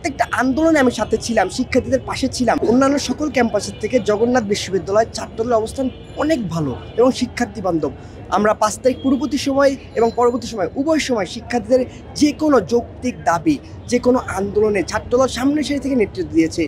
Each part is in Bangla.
প্রত্যেকটা আন্দোলনে আমি সাথে ছিলাম, শিক্ষার্থীদের পাশে ছিলাম। অন্যান্য সকল ক্যাম্পাসের থেকে জগন্নাথ বিশ্ববিদ্যালয় ছাত্রদলের অবস্থান অনেক ভালো এবং শিক্ষার্থী বান্ধব। আমরা 5 তারিখ পূর্ববর্তী সময় এবং পরবর্তী সময় উভয় সময় শিক্ষার্থীদের যে কোনো যৌক্তিক দাবি, যে কোনো আন্দোলনে ছাত্রদল সামনের সারি থেকে নেতৃত্ব দিয়েছে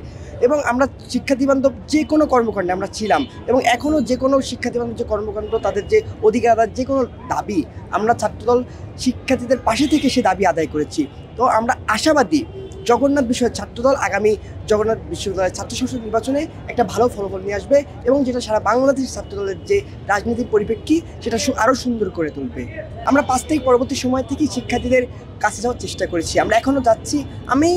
এবং আমরা শিক্ষার্থী বান্ধব যে কোনো কর্মকাণ্ডে আমরা ছিলাম এবং এখনও যে কোনো শিক্ষার্থী বান্ধব যে কর্মকাণ্ড, তাদের যে অধিকার আদায়ের যে কোনো দাবি, আমরা ছাত্রদল শিক্ষার্থীদের পাশে থেকে সে দাবি আদায় করেছি। তো আমরা আশাবাদী জগন্নাথ বিষয়ের ছাত্রদল আগামী জগন্নাথ বিশ্ববিদ্যালয়ের ছাত্র সংসদ নির্বাচনে একটা ভালো ফলাফল নিয়ে আসবে এবং যেটা সারা বাংলাদেশ ছাত্রদলের যে রাজনীতির পরিপ্রেক্ষি সেটা আরও সুন্দর করে তুলবে। আমরা 5 তারিখ পরবর্তী সময় থেকেই শিক্ষার্থীদের কাছে যাওয়ার চেষ্টা করেছি, আমরা এখনও যাচ্ছি। আমি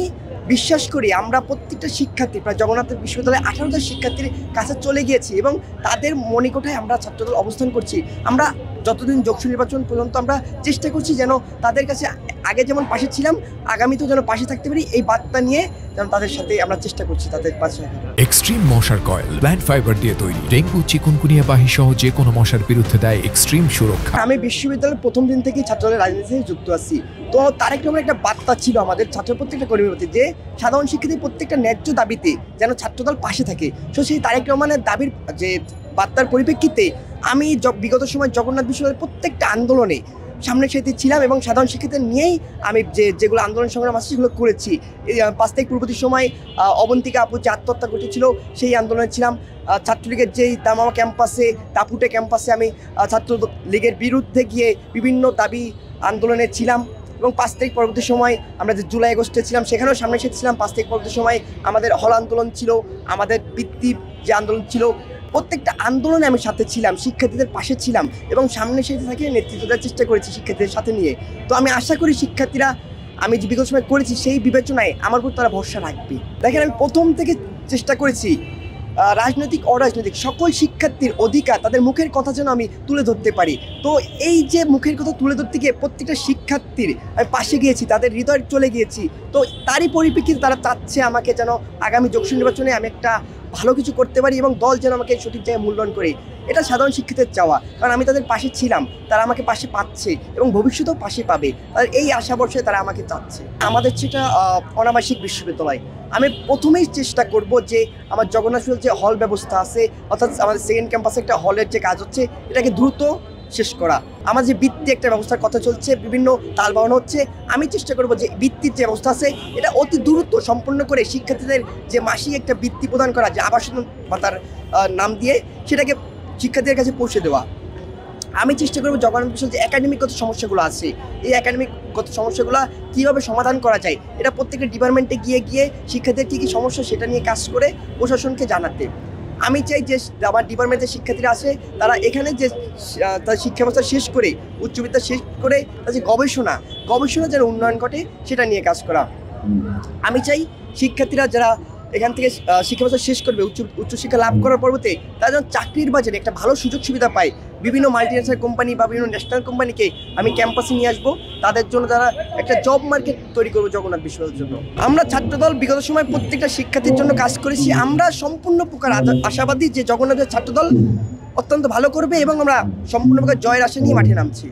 বিশ্বাস করি আমরা প্রত্যেকটা শিক্ষার্থী, প্রায় জগন্নাথ বিশ্ববিদ্যালয়ে 18,000 শিক্ষার্থীর কাছে চলে গিয়েছি এবং তাদের মণিকোঠায় আমরা ছাত্রদল অবস্থান করছি। আমরা যতদিন যোগসু নির্বাচন পর্যন্ত আমরা চেষ্টা করছি যেন তাদের কাছে আগে যেমন পাশে ছিলাম আগামীতেও যেন পাশে থাকতে পারি, এই বার্তা নিয়ে যেন তাদের সাথে আমরা চেষ্টা করছি তাদের পাশে। এক্সট্রিম মশার কয়েল প্ল্যান্ট ফাইবার দিয়ে তৈরি, ডেঙ্গু চিকুনগুনিয়া বাহি সহ যে কোনো মশার বিরুদ্ধে দেয় এক্সট্রিম সুরক্ষা। আমি বিশ্ববিদ্যালয়ের প্রথম দিন থেকেই ছাত্রদলের রাজনীতিতে যুক্ত আছি। তো তারেক রহমানের একটা বার্তা ছিল আমাদের ছাত্র প্রত্যেকটা কর্মীর প্রতি, যে সাধারণ শিক্ষার্থীর প্রত্যেকটা ন্যায্য দাবিতে যেন ছাত্রদল পাশে থাকে। তো সেই তারেক রহমানের দাবির যে বার্তার পরিপ্রেক্ষিতে আমি বিগত সময় জগন্নাথ বিশ্ববিদ্যালয়ের প্রত্যেকটা আন্দোলনে সামনের সাথে ছিলাম এবং সাধারণ শিক্ষার্থীদের নিয়েই আমি যেগুলো আন্দোলন সংগ্রাম আছে সেগুলো করেছি। এই 5 তারিখ পূর্ববর্তী সময় অবন্তিকা আপু যে আত্মহত্যা ঘটেছিল সেই আন্দোলনে ছিলাম। ছাত্রলীগের যেই দামামা ক্যাম্পাসে, দাপুটে ক্যাম্পাসে আমি ছাত্রলীগের বিরুদ্ধে গিয়ে বিভিন্ন দাবি আন্দোলনে ছিলাম এবং 5 তারিখ পরবর্তী সময় আমরা যে জুলাই আগস্টে ছিলাম সেখানেও সামনে এসেছিলাম। 5 তারিখ পরবর্তী সময় আমাদের হল আন্দোলন ছিল, আমাদের বৃত্তি যে আন্দোলন ছিল, প্রত্যেকটা আন্দোলনে আমি সাথে ছিলাম, শিক্ষার্থীদের পাশে ছিলাম এবং সামনে সাথে থেকে নেতৃত্ব দেওয়ার চেষ্টা করেছি শিক্ষার্থীদের সাথে নিয়ে। তো আমি আশা করি শিক্ষার্থীরা আমি যে বিগত সময় করেছি সেই বিবেচনায় আমার উপর তারা ভরসা রাখবে। দেখেন, আমি প্রথম থেকে চেষ্টা করেছি রাজনৈতিক অরাজনৈতিক সকল শিক্ষার্থীর অধিকার, তাদের মুখের কথা যেন আমি তুলে ধরতে পারি। তো এই যে মুখের কথা তুলে ধরতে গিয়ে প্রত্যেকটা শিক্ষার্থীর আমি পাশে গিয়েছি, তাদের হৃদয়ে চলে গিয়েছি। তো তারই পরিপ্রেক্ষিতে তারা চাচ্ছে আমাকে যেন আগামী যোগসু নির্বাচনে আমি একটা ভালো কিছু করতে পারি এবং দল যেন আমাকে সঠিক জায়গায় মূল্যায়ন করে। এটা সাধারণ শিক্ষিতের চাওয়া, কারণ আমি তাদের পাশে ছিলাম, তারা আমাকে পাশে পাচ্ছে এবং ভবিষ্যতেও পাশে পাবে। তাদের এই আশা বর্ষে তারা আমাকে চাচ্ছে। আমাদের সেটা অনাবাসিক বিশ্ববিদ্যালয়। আমি প্রথমেই চেষ্টা করব যে আমার জগন্নাথ যে হল ব্যবস্থা আছে, অর্থাৎ আমাদের সেকেন্ড ক্যাম্পাসে একটা হলের যে কাজ হচ্ছে এটাকে দ্রুত শেষ করা। আমার যে বৃত্তি একটা ব্যবস্থার কথা চলছে, বিভিন্ন তাল বাড়ানো হচ্ছে, আমি চেষ্টা করব যে বৃত্তির যে ব্যবস্থা আছে এটা অতি দ্রুত সম্পন্ন করে শিক্ষার্থীদের যে মাসিক একটা বৃত্তি প্রদান করা, যে আবাসন ভাতার নাম দিয়ে সেটাকে শিক্ষার্থীদের কাছে পৌঁছে দেওয়া। আমি চেষ্টা করবো জগন্নাথ বিশ্ববিদ্যালয়ের যে একাডেমিকগত সমস্যাগুলো আছে এই একাডেমিকগত সমস্যাগুলো কীভাবে সমাধান করা যায়, এটা প্রত্যেকটা ডিপার্টমেন্টে গিয়ে শিক্ষার্থীদের কী কী সমস্যা সেটা নিয়ে কাজ করে প্রশাসনকে জানাতে। আমি চাই যে আমার ডিপার্টমেন্টের শিক্ষার্থীরা আছে তারা এখানে যে তার শিক্ষা ব্যবস্থা শেষ করে, উচ্চবিদ্যা শেষ করে তার যে গবেষণা যেন উন্নয়ন ঘটে সেটা নিয়ে কাজ করা। আমি চাই শিক্ষার্থীরা যারা এখান থেকে শিক্ষা ব্যবস্থা শেষ করবে, উচ্চশিক্ষা লাভ করার পরবর্তী তারা যেন চাকরির বাজারে একটা ভালো সুযোগ সুবিধা পায়। বিভিন্ন মাল্টিনেশনাল কোম্পানি বা বিভিন্ন ন্যাশনাল কোম্পানিকে আমি ক্যাম্পাসে নিয়ে আসবো, তাদের জন্য তারা একটা জব মার্কেট তৈরি করবো জগন্নাথ বিশ্ববিদ্যালয়ের জন্য। আমরা ছাত্রদল বিগত সময় প্রত্যেকটা শিক্ষার্থীর জন্য কাজ করেছি। আমরা সম্পূর্ণ প্রকার আশাবাদী যে জগন্নাথের ছাত্রদল অত্যন্ত ভালো করবে এবং আমরা সম্পূর্ণ প্রকার জয়ের আশা নিয়ে মাঠে নামছি।